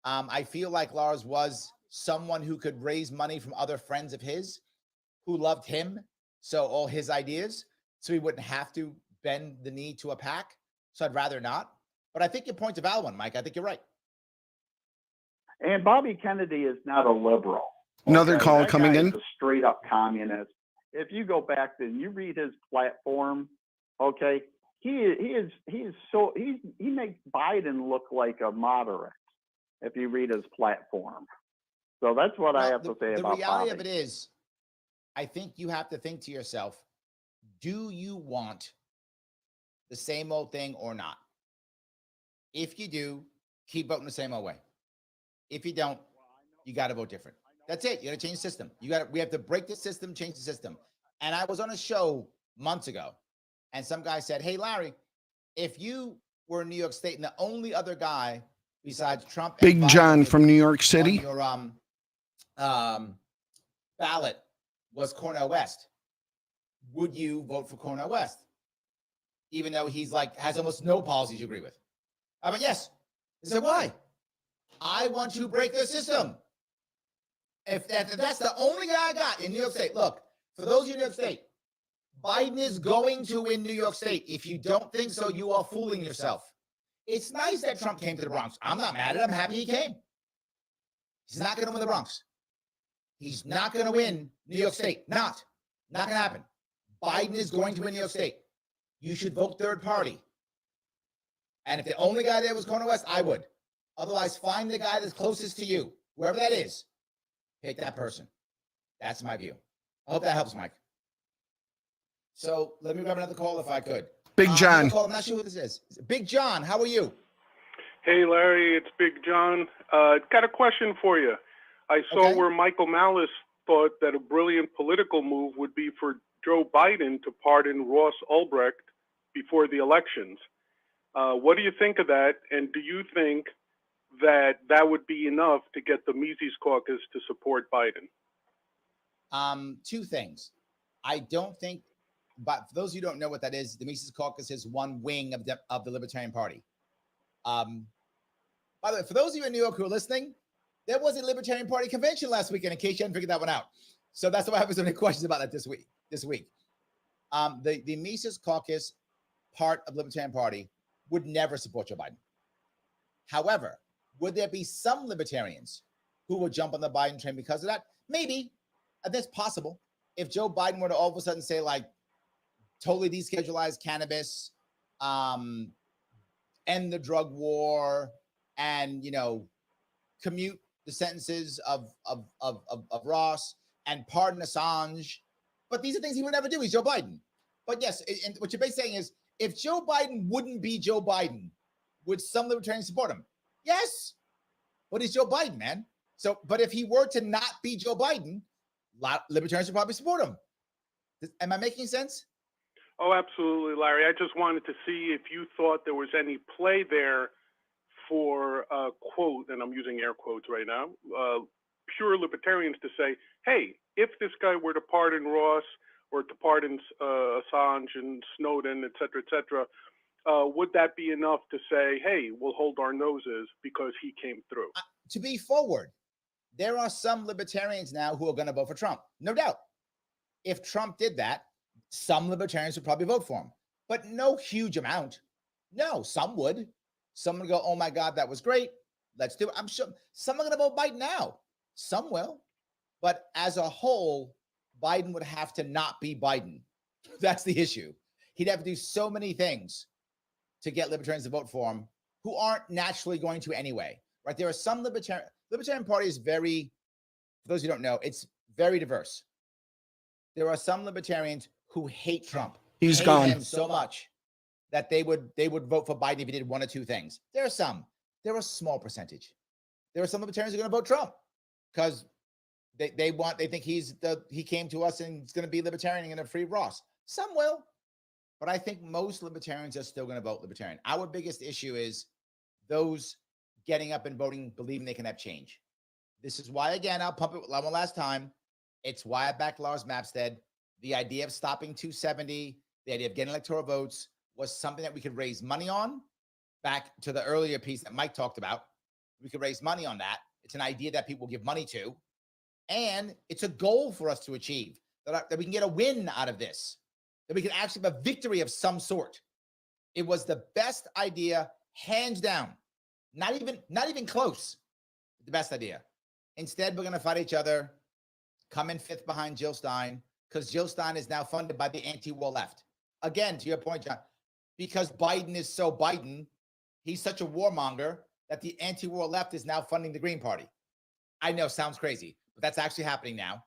Speaker 2: I feel like Lars was someone who could raise money from other friends of his who loved him. So all his ideas, so he wouldn't have to bend the knee to a pack. So I'd rather not. But I think your point's a valid one, Mike. I think you're right.
Speaker 14: And Bobby Kennedy is not a liberal.
Speaker 6: Another call
Speaker 14: that
Speaker 6: coming
Speaker 14: guy
Speaker 6: in.
Speaker 14: is a straight up communist. If you go back and you read his platform, okay, he makes Biden look like a moderate. If you read his platform, so that's what I have to say about Bobby.
Speaker 2: The reality of it is, I think you have to think to yourself: do you want the same old thing or not? If you do, keep voting the same old way. If you don't, you got to vote different. That's it. You got to change the system. We have to break the system, change the system. And I was on a show months ago, and some guy said, "Hey, Larry, if you were in New York State and the only other guy besides Trump,
Speaker 6: Big John from New York City,
Speaker 2: your ballot was Cornel West, would you vote for Cornel West? Even though he's has almost no policies you agree with." I mean, yes. I said, why? I want to break the system. If that's the only guy I got in New York State, look, for those of you in New York State, Biden is going to win New York State. If you don't think so, you are fooling yourself. It's nice that Trump came to the Bronx. I'm not mad at it. I'm happy he came. He's not going to win the Bronx. He's not going to win New York State. Not going to happen. Biden is going to win New York State. You should vote third party. And if the only guy there was Cornel West, I would. Otherwise, find the guy that's closest to you, whoever that is. Pick that person. That's my view. I hope that helps, Mike. So let me grab another call if I could.
Speaker 6: Big John.
Speaker 2: I'm not sure who this is. Big John, how are you?
Speaker 15: Hey, Larry, it's Big John. Got a question for you. I saw where Michael Malice thought that a brilliant political move would be for Joe Biden to pardon Ross Ulbricht before the elections. What do you think of that? And do you think that that would be enough to get the Mises Caucus to support Biden?
Speaker 2: Two things. I don't think, but for those of you who don't know what that is, the Mises Caucus is one wing of the Libertarian Party. By the way, for those of you in New York who are listening, there was a Libertarian Party convention last weekend, in case you hadn't figured that one out. So that's why I have so many questions about that this week. The Mises Caucus part of the Libertarian Party would never support Joe Biden. However, would there be some libertarians who would jump on the Biden train because of that? Maybe. That's possible. If Joe Biden were to all of a sudden say, like, totally deschedule cannabis, end the drug war, and, commute the sentences of Ross and pardon Assange. But these are things he would never do. He's Joe Biden. But yes, and what you're basically saying is, if Joe Biden wouldn't be Joe Biden, would some libertarians support him? Yes. But he's Joe Biden, man. So, but if he were to not be Joe Biden, libertarians would probably support him. Am I making sense?
Speaker 15: Oh, absolutely, Larry. I just wanted to see if you thought there was any play there for, quote, and I'm using air quotes right now, pure libertarians to say, hey, if this guy were to pardon Ross or to pardon Assange and Snowden, et cetera, would that be enough to say, hey, we'll hold our noses because he came through?
Speaker 2: To be forward, there are some libertarians now who are going to vote for Trump. No doubt. If Trump did that, some libertarians would probably vote for him, but no huge amount. No, some would. Some would go, oh my God, that was great. Let's do it. I'm sure some are going to vote Biden now. Some will. But as a whole, Biden would have to not be Biden. That's the issue. He'd have to do so many things to get libertarians to vote for him who aren't naturally going to anyway, right? There are some Libertarian Party is very, for those who don't know, it's very diverse. There are some libertarians who hate Trump.
Speaker 6: He's
Speaker 2: hate
Speaker 6: gone
Speaker 2: him so much that they would vote for Biden if he did one or two things. There are some. They're a small percentage. There are some libertarians who are going to vote Trump because they think he came to us and he's going to be libertarian and going to free Ross. Some will, but I think most libertarians are still going to vote libertarian. Our biggest issue is those getting up and voting, believing they can have change. This is why, again, I'll pump it one last time. It's why I backed Lars Mapstead. The idea of stopping 270, the idea of getting electoral votes was something that we could raise money on. Back to the earlier piece that Mike talked about, we could raise money on that. It's an idea that people give money to. And it's a goal for us to achieve, that we can get a win out of this, that we can actually have a victory of some sort. It was the best idea, hands down. Not even close. The best idea. Instead, we're going to fight each other, come in fifth behind Jill Stein, because Jill Stein is now funded by the anti-war left. Again, to your point, John, because Biden is so Biden, he's such a warmonger that the anti-war left is now funding the Green Party. I know, sounds crazy, but that's actually happening now.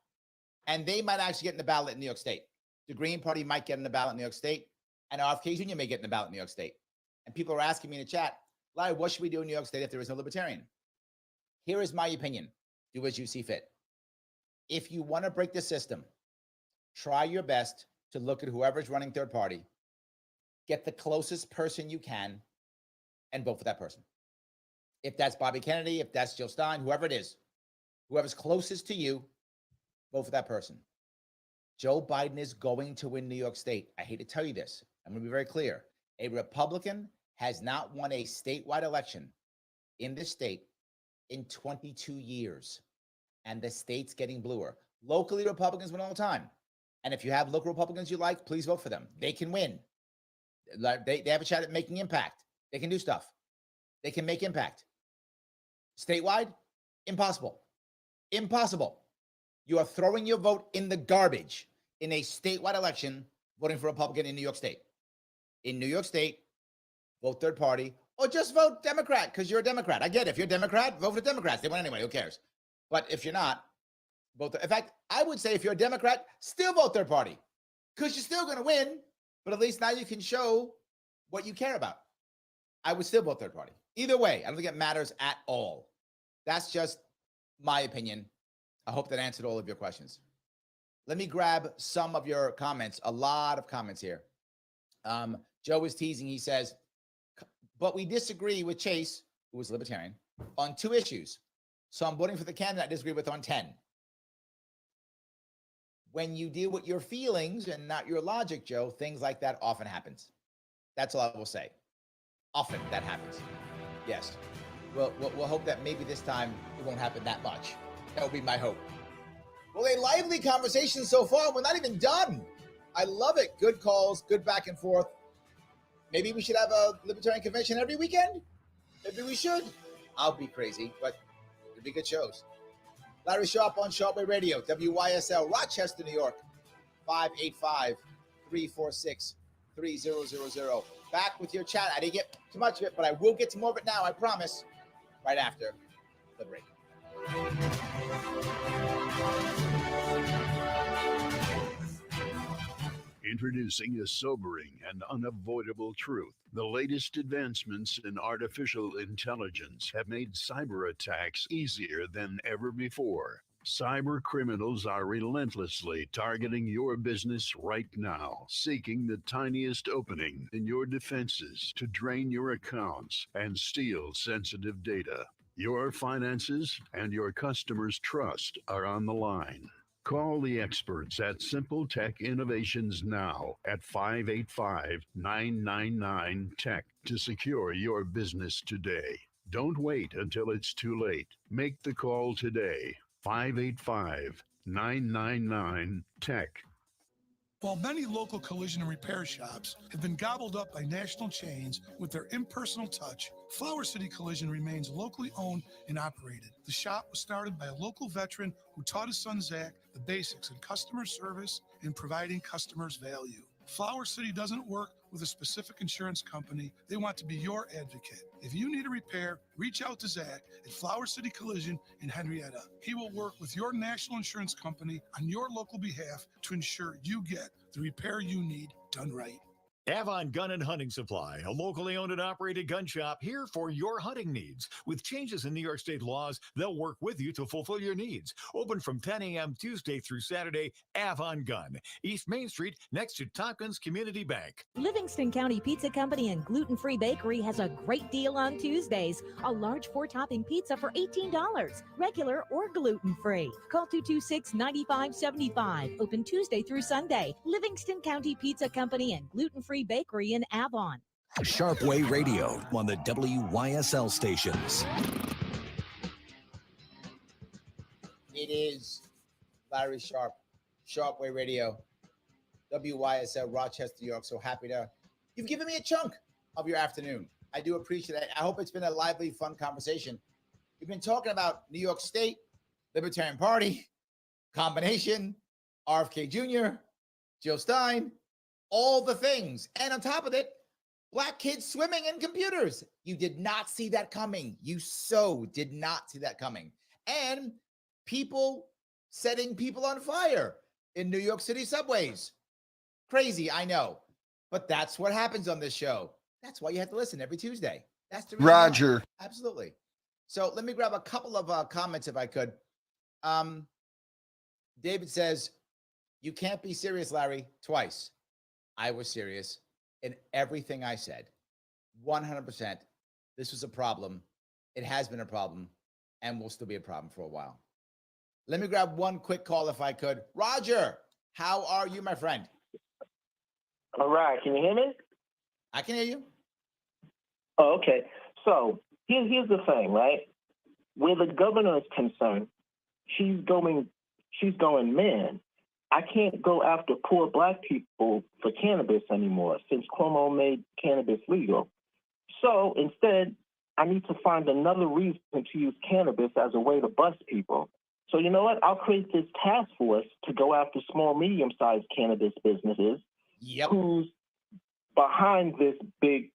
Speaker 2: And they might actually get in the ballot in New York State. The Green Party might get in the ballot in New York State, and RFK Jr. may get in the ballot in New York State. And people are asking me in the chat, Larry, what should we do in New York State if there is no libertarian? Here is my opinion. Do as you see fit. If you want to break the system, try your best to look at whoever's running third party, get the closest person you can, and vote for that person. If that's Bobby Kennedy, if that's Jill Stein, whoever it is, whoever's closest to you, vote for that person. Joe Biden is going to win New York State. I hate to tell you this. I'm going to be very clear. A Republican has not won a statewide election in this state in 22 years. And the state's getting bluer. Locally, Republicans win all the time. And if you have local Republicans you like, please vote for them. They can win. They have a shot at making impact. They can do stuff. They can make impact. Statewide, impossible. Impossible. You are throwing your vote in the garbage in a statewide election voting for Republican in New York State. In New York State, vote third party or just vote Democrat because you're a Democrat. I get it. If you're a Democrat, vote for the Democrats. They win anyway. Who cares? But if you're not, vote. In fact, I would say if you're a Democrat, still vote third party because you're still going to win. But at least now you can show what you care about. I would still vote third party. Either way, I don't think it matters at all. That's just my opinion. I hope that answered all of your questions. Let me grab some of your comments. A lot of comments here. Joe is teasing. He says, but we disagree with Chase, who is libertarian, on 2 issues. So I'm voting for the candidate I disagree with on 10. When you deal with your feelings and not your logic, Joe, things like that often happens. That's all I will say. Often that happens. Yes. We'll hope that maybe this time it won't happen that much. That would be my hope. Well, a lively conversation so far. We're not even done. I love it. Good calls, good back and forth. Maybe we should have a libertarian convention every weekend. Maybe we should. I'll be crazy, but it'll be good shows. Larry Sharpe on Sharpe Radio, WYSL, Rochester, New York, 585-346-3000. Back with your chat. I didn't get too much of it, but I will get to more of it now, I promise, right after the break.
Speaker 1: Introducing a sobering and unavoidable truth. The latest advancements in artificial intelligence have made cyber attacks easier than ever before. Cyber criminals are relentlessly targeting your business right now, seeking the tiniest opening in your defenses to drain your accounts and steal sensitive data. Your finances and your customers' trust are on the line. Call the experts at Simple Tech Innovations now at 585-999-TECH to secure your business today. Don't wait until it's too late. Make the call today. 585-999-TECH.
Speaker 16: While many local collision and repair shops have been gobbled up by national chains with their impersonal touch, Flower City Collision remains locally owned and operated. The shop was started by a local veteran who taught his son Zach the basics in customer service and providing customers value. Flower City doesn't work with a specific insurance company. They want to be your advocate. If you need a repair, reach out to Zach at Flower City Collision in Henrietta. He will work with your national insurance company on your local behalf to ensure you get the repair you need done right.
Speaker 3: Avon Gun and Hunting Supply, a locally owned and operated gun shop here for your hunting needs. With changes in New York State laws, they'll work with you to fulfill your needs. Open from 10 a.m. Tuesday through Saturday, Avon Gun, East Main Street, next to Tompkins Community Bank.
Speaker 17: Livingston County Pizza Company and Gluten Free Bakery has a great deal on Tuesdays. A large 4-topping pizza for $18, regular or gluten-free. Call 226-9575. Open Tuesday through Sunday. Livingston County Pizza Company and Gluten Free Bakery in Avon.
Speaker 4: Sharpe Radio on the WYSL stations.
Speaker 2: It is Larry Sharpe, Sharpe Radio, WYSL, Rochester, New York. So happy you've given me a chunk of your afternoon. I do appreciate it. I hope it's been a lively, fun conversation. We've been talking about New York State, Libertarian Party, combination, RFK Jr., Jill Stein, all the things. And on top of it, black kids swimming in computers. You did not see that coming. You so did not see that coming. And people setting people on fire in New York City subways. Crazy, I know. But that's what happens on this show. That's why you have to listen every Tuesday. That's the reason
Speaker 6: Roger.
Speaker 2: why. Absolutely. So let me grab a couple of comments if I could. David says, you can't be serious, Larry, twice. I was serious in everything I said. 100%. This was a problem. It has been a problem and will still be a problem for a while. Let me grab one quick call if I could. Roger, how are you, my friend?
Speaker 18: All right. Can you hear me?
Speaker 2: I can hear you.
Speaker 18: Oh, okay. So here's the thing, right? Where the governor is concerned, she's going, man, I can't go after poor black people for cannabis anymore since Cuomo made cannabis legal. So instead, I need to find another reason to use cannabis as a way to bust people. So you know what? I'll create this task force to go after small, medium-sized cannabis businesses. Who's behind big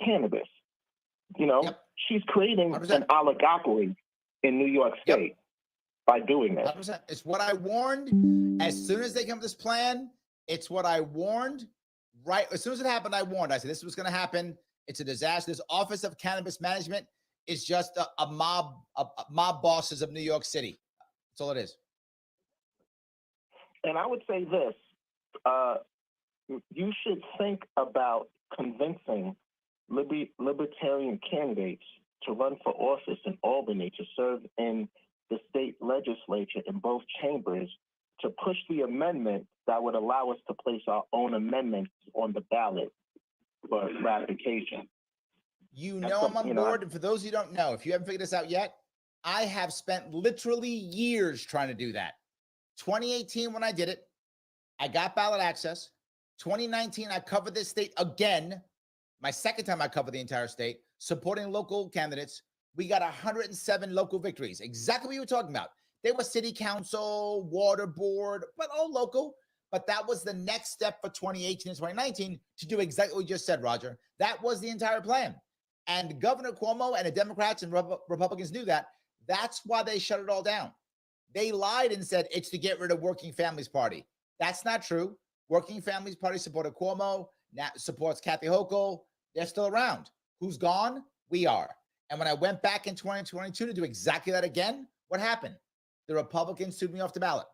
Speaker 18: cannabis. You know, she's creating 100%. An oligopoly in New York State by doing this.
Speaker 2: 100%. It's what I warned. As soon as they come to this plan, it's what I warned. Right as soon as it happened, I warned. I said this was going to happen. It's a disaster. This Office of Cannabis Management is just a mob bosses of New York City. That's all it is.
Speaker 18: And I would say this: you should think about convincing libertarian candidates to run for office in Albany to serve in the state legislature in both chambers to push the amendment that would allow us to place our own amendments on the ballot for ratification.
Speaker 2: You know I'm on board. And for those who don't know, if you haven't figured this out yet, I have spent literally years trying to do that. 2018, when I did it, I got ballot access. 2019, I covered this state again. My second time I covered the entire state, supporting local candidates. We got 107 local victories. Exactly what you were talking about. They were city council, water board, but all local. But that was the next step for 2018 and 2019 to do exactly what you just said, Roger. That was the entire plan. And Governor Cuomo and the Democrats and Republicans knew that. That's why they shut it all down. They lied and said it's to get rid of Working Families Party. That's not true. Working Families Party supported Cuomo, now supports Kathy Hochul. They're still around. Who's gone? We are. And when I went back in 2022 to do exactly that again, what happened? The Republicans sued me off the ballot.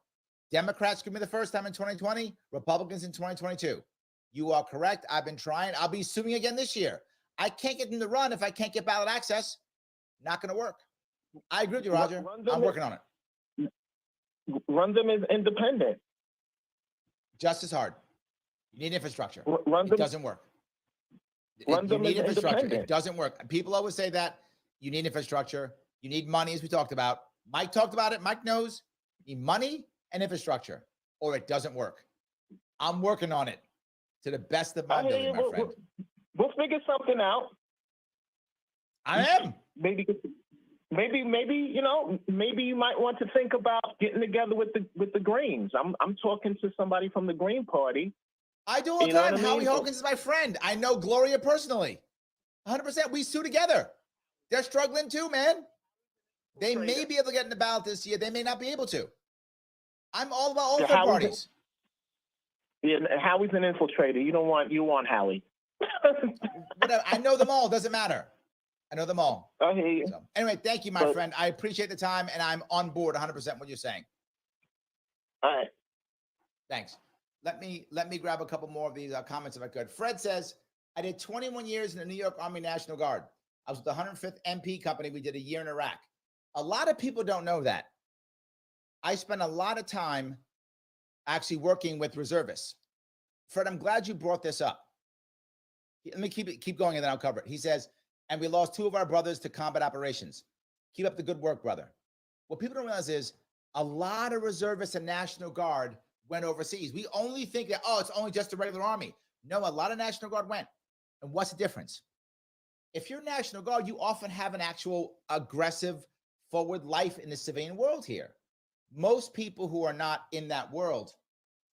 Speaker 2: Democrats sued me the first time in 2020, Republicans in 2022. You are correct. I've been trying. I'll be suing again this year. I can't get them to run if I can't get ballot access. Not going to work. I agree with you, Roger. I'm working on it.
Speaker 18: Run them as independent.
Speaker 2: Just as hard. You need infrastructure.
Speaker 18: It
Speaker 2: doesn't work.
Speaker 18: You
Speaker 2: need infrastructure. It doesn't work. People always say that. You need infrastructure. You need money, as we talked about. Mike talked about it. Mike knows. You need money and infrastructure, or it doesn't work. I'm working on it to the best of my ability, my friend.
Speaker 18: We'll figure something out.
Speaker 2: I am.
Speaker 18: Maybe you know, maybe you might want to think about getting together with the Greens. I'm talking to somebody from the Green Party.
Speaker 2: I do all the time. Howie Hawkins is my friend. I know Gloria personally. 100%. We sue together. They're struggling too, man. They may be able to get in the ballot this year. They may not be able to. I'm all about all third parties.
Speaker 18: Yeah, Howie's an infiltrator. You want Howie.
Speaker 2: Whatever. I know them all. Doesn't matter. I know them all.
Speaker 18: I hear you.
Speaker 2: So, anyway, thank you, my friend. I appreciate the time, and I'm on board 100% what you're saying.
Speaker 18: All right.
Speaker 2: Thanks. Let me grab a couple more of these comments if I could. Fred says, I did 21 years in the New York Army National Guard. I was with the 105th MP Company. We did a year in Iraq. A lot of people don't know that. I spent a lot of time actually working with reservists. Fred, I'm glad you brought this up. Let me keep going and then I'll cover it. He says, and we lost 2 of our brothers to combat operations. Keep up the good work, brother. What people don't realize is a lot of reservists and National Guard went overseas. We only think that, it's only just the regular Army. No, a lot of National Guard went. And what's the difference? If you're National Guard, you often have an actual aggressive forward life in the civilian world here. Most people who are not in that world,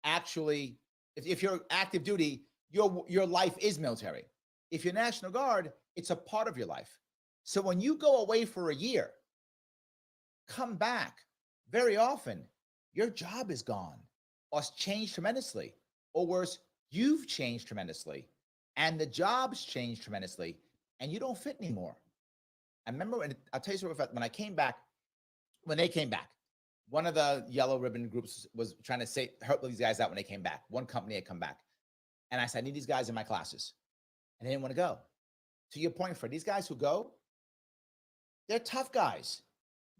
Speaker 2: actually, if you're active duty, your life is military. If you're National Guard, it's a part of your life. So when you go away for a year, come back, very often, your job is gone or it's changed tremendously. Or worse, you've changed tremendously and the job's changed tremendously and you don't fit anymore. I remember, I'll tell you something, when they came back, one of the yellow ribbon groups was trying to help these guys out when they came back. One company had come back. And I said, I need these guys in my classes. And they didn't want to go. To your point, Fred, these guys who go, they're tough guys.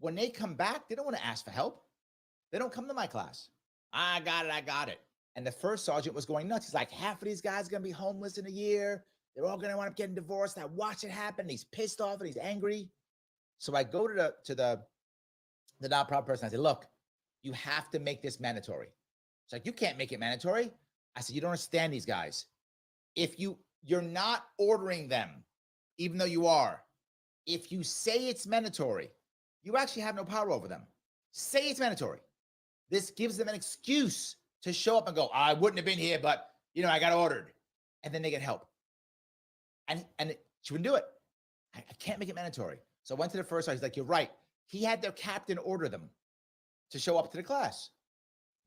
Speaker 2: When they come back, they don't want to ask for help. They don't come to my class. I got it. And the first sergeant was going nuts. He's like, half of these guys are going to be homeless in a year. They're all going to wind up getting divorced. I watch it happen. He's pissed off and he's angry. So I go to the nonprofit person. I say, look, you have to make this mandatory. It's like, you can't make it mandatory. I said, you don't understand these guys. If you're not ordering them, even though you are, if you say it's mandatory, you actually have no power over them. Say it's mandatory. This gives them an excuse to show up and go, I wouldn't have been here, but I got ordered. And then they get help. And she wouldn't do it. I can't make it mandatory. So I went to the first. He's like, you're right. He had their captain order them to show up to the class.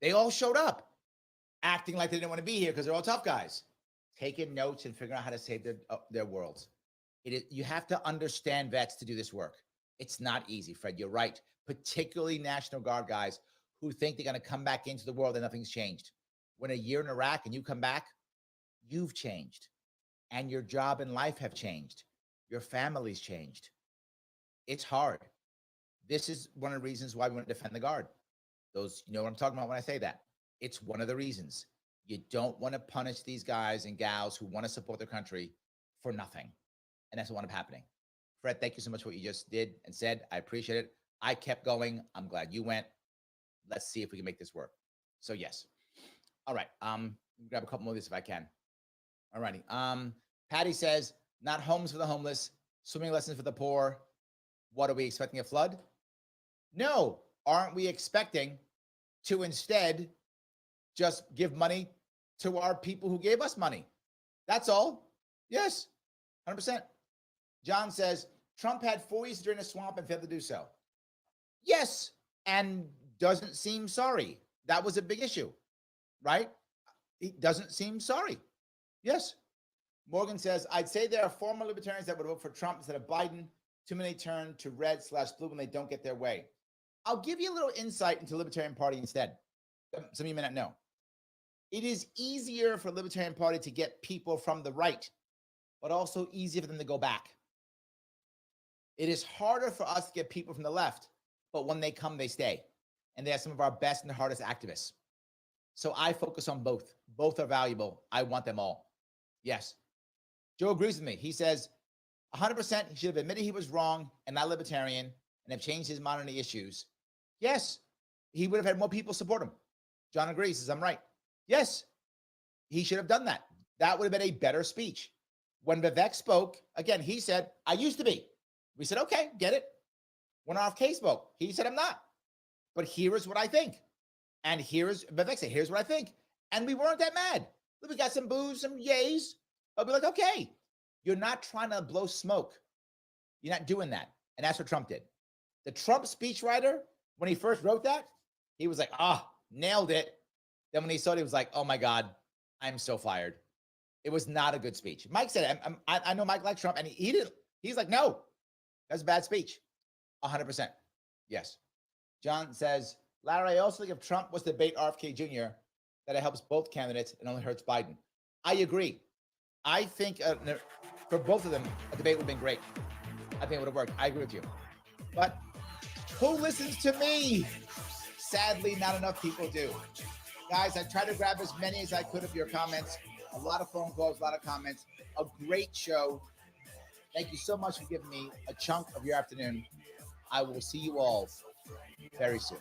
Speaker 2: They all showed up, acting like they didn't want to be here because they're all tough guys. Taking notes and figuring out how to save their worlds. You have to understand vets to do this work. It's not easy, Fred. You're right. Particularly National Guard guys who think they're going to come back into the world and nothing's changed. When a year in Iraq and you come back, you've changed. And your job and life have changed. Your family's changed. It's hard. This is one of the reasons why we want to defend the Guard. Those, you know what I'm talking about when I say that. It's one of the reasons. You don't want to punish these guys and gals who want to support their country for nothing. And that's what wound up happening. Fred, thank you so much for what you just did and said. I appreciate it. I kept going. I'm glad you went. Let's see if we can make this work. So yes. All right. Grab a couple more of these if I can. All righty. Patty says, not homes for the homeless, swimming lessons for the poor. What are we expecting, a flood? No. Aren't we expecting to instead just give money to our people who gave us money? That's all. Yes. 100%. John says, Trump had 4 years to drain a swamp and failed to do so. Yes. And doesn't seem sorry. That was a big issue, right? He doesn't seem sorry. Yes. Morgan says, I'd say there are former libertarians that would vote for Trump instead of Biden. Too many turn to red/blue when they don't get their way. I'll give you a little insight into the Libertarian Party instead. Some of you may not know. It is easier for the Libertarian Party to get people from the right, but also easier for them to go back. It is harder for us to get people from the left, but when they come, they stay. And they are some of our best and hardest activists. So I focus on both. Both are valuable. I want them all. Yes. Joe agrees with me. He says, 100% he should have admitted he was wrong and not libertarian and have changed his mind on the issues. Yes, he would have had more people support him. John agrees, says, I'm right. Yes, he should have done that. That would have been a better speech. When Vivek spoke, again, he said, I used to be. We said, okay, get it. When RFK spoke, he said, I'm not. But here is what I think. And Vivek said, here's what I think. And we weren't that mad. We got some boos, some yays. I'll be like, okay, you're not trying to blow smoke. You're not doing that. And that's what Trump did. The Trump speechwriter, when he first wrote that, he was like, nailed it. Then when he saw it, he was like, oh my God, I'm so fired. It was not a good speech. Mike said it. I know Mike likes Trump, and he didn't. He's like, no, that's a bad speech. 100%. Yes. John says, Larry, I also think if Trump was to debate RFK Jr., that it helps both candidates and only hurts Biden. I agree. I think for both of them, a debate would have been great. I think it would have worked. I agree with you. But who listens to me? Sadly, not enough people do. Guys, I tried to grab as many as I could of your comments. A lot of phone calls, a lot of comments. A great show. Thank you so much for giving me a chunk of your afternoon. I will see you all very soon.